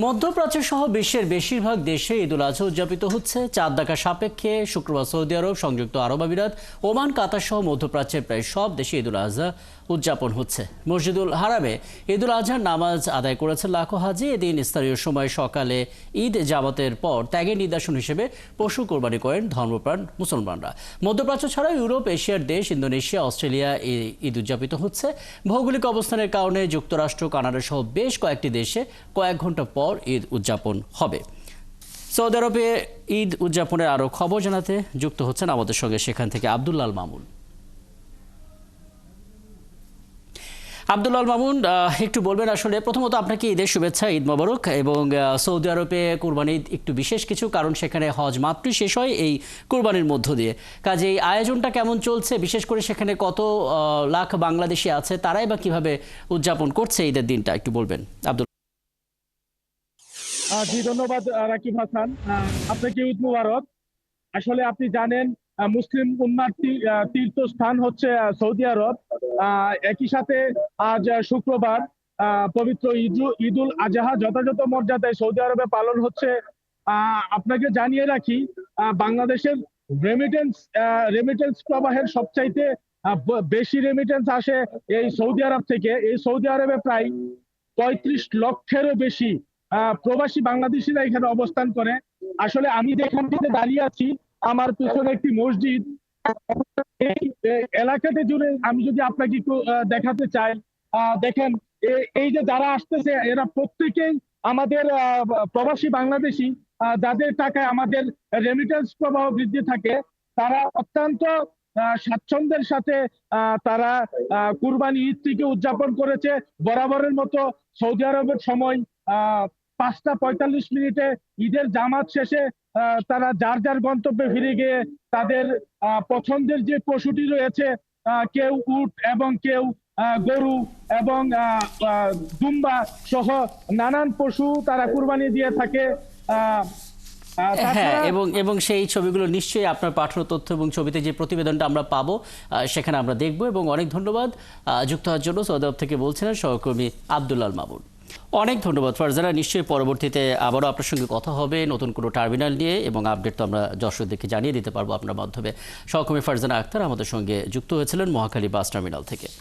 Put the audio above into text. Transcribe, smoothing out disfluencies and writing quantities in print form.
মধ্যপ্রাচ্য সহ বিশ্বের বেশিরভাগ দেশে ঈদুল আজহা উদযাপিত হচ্ছে। চাঁদ দেখা সাপেক্ষে শুক্রবার সৌদি আরব, সংযুক্ত আরব আমিরাত, ওমান, কাতার সহ মধ্যপ্রাচ্যের প্রায় সব দেশে ঈদুল আজহা উদযাপন হচ্ছে। মসজিদুল হারামে ঈদুল আজহার নামাজ আদায় করেছেন লাখো হাজি। এদিন স্থানীয় সময় সকালে ঈদ জামাতের পর ত্যাগের নিদর্শন হিসেবে পশু কোরবানি করেন ধর্মপ্রাণ মুসলমানরা। মধ্যপ্রাচ্য ছাড়াও ইউরোপ, এশিয়ার দেশ ইন্দোনেশিয়া, অস্ট্রেলিয়া ঈদ উদযাপিত হচ্ছে। ভৌগোলিক অবস্থানের কারণে যুক্তরাষ্ট্র, কানাডা সহ বেশ কয়েকটি দেশে কয়েক ঘন্টা পর ঈদ উদযাপন হবে। সৌদি আরবে ঈদ উদযাপনের আরও খবর জানাতে যুক্ত হচ্ছেন আমাদের সঙ্গে সেখান থেকে আব্দুল্লাল মামুন। আব্দুল্লাল মামুন, একটু বলবেন আসলে প্রথমত আপনাকে ঈদের শুভেচ্ছা, ঈদ মোবারক। এবং সৌদি আরবে কুরবানি একটু বিশেষ কিছু, কারণ সেখানে হজ মাত্রই শেষ হয় এই কুরবানির মধ্য দিয়ে। কাজে এই আয়োজনটা কেমন চলছে, বিশেষ করে সেখানে কত লাখ বাংলাদেশি আছে, তারাই বা কিভাবে উদযাপন করছে ঈদের দিনটা একটু বলবেন আব্দুল। জি, ধন্যবাদ রাকিব হাসান। আপনাকে ঈদ মুবারক। আসলে আপনি জানেন মুসলিম উম্মার তীর্থস্থান হচ্ছে সৌদি আরব। একই সাথে আজ শুক্রবার পবিত্র ঈদুল আজহা যথাযথ মর্যাদায় সৌদি আরবে পালন হচ্ছে। আপনাকে জানিয়ে রাখি, বাংলাদেশের রেমিটেন্স প্রবাহের সবচাইতে বেশি রেমিটেন্স আসে এই সৌদি আরব থেকে। এই সৌদি আরবে প্রায় ৩৫ লক্ষেরও বেশি প্রবাসী বাংলাদেশিরা এখানে অবস্থান করে। আসলে আমি যেখান থেকে দাঁড়িয়ে আছি, আমার পিছনে একটি মসজিদ। এই এলাকাতে জুড়ে আমি যদি আপনাকে একটু দেখাতে চাই, দেখেন এই যে যারা আসতেছে এরা প্রত্যেকেই আমাদের প্রবাসী বাংলাদেশি, যাদের টাকায় আমাদের রেমিটেন্স প্রবাহ বৃদ্ধি থাকে। তারা অত্যন্ত স্বাচ্ছন্দ্যের সাথে তারা কুরবানি ঈদটিকে উদযাপন করেছে। বরাবরের মতো সৌদি আরবের সময় ৫টা ৪৫ মিনিটে ঈদের জামাত শেষে তারা যার যার গন্তব্যে ফিরে গিয়ে তাদের পছন্দের যে পশুটি রয়েছে, কেউ উট এবং কেউ গরু এবং দুম্বা সহ নানান পশু তারা কুরবানি দিয়ে থাকে। হ্যাঁ, এবং সেই ছবিগুলো নিশ্চয়ই আপনার পাঠানো তথ্য এবং ছবিতে যে প্রতিবেদনটা আমরা পাবো সেখানে আমরা দেখব। এবং অনেক ধন্যবাদ যুক্ত হওয়ার জন্য। সৌদি আরব থেকে বলছিলেন সহকর্মী আব্দুল্লাল মামুন। অনেক ধন্যবাদ ফারজানা। নিশ্চয়ই পরবর্তীতে আবারও আপনার সঙ্গে কথা হবে নতুন কোনো টার্মিনাল নিয়ে, এবং আপডেট তো আমরা দর্শকদেরকে জানিয়ে দিতে পারবো আপনার মাধ্যমে। সহকর্মী ফারজানা আক্তার আমাদের সঙ্গে যুক্ত হয়েছিলেন মহাখালী বাস টার্মিনাল থেকে।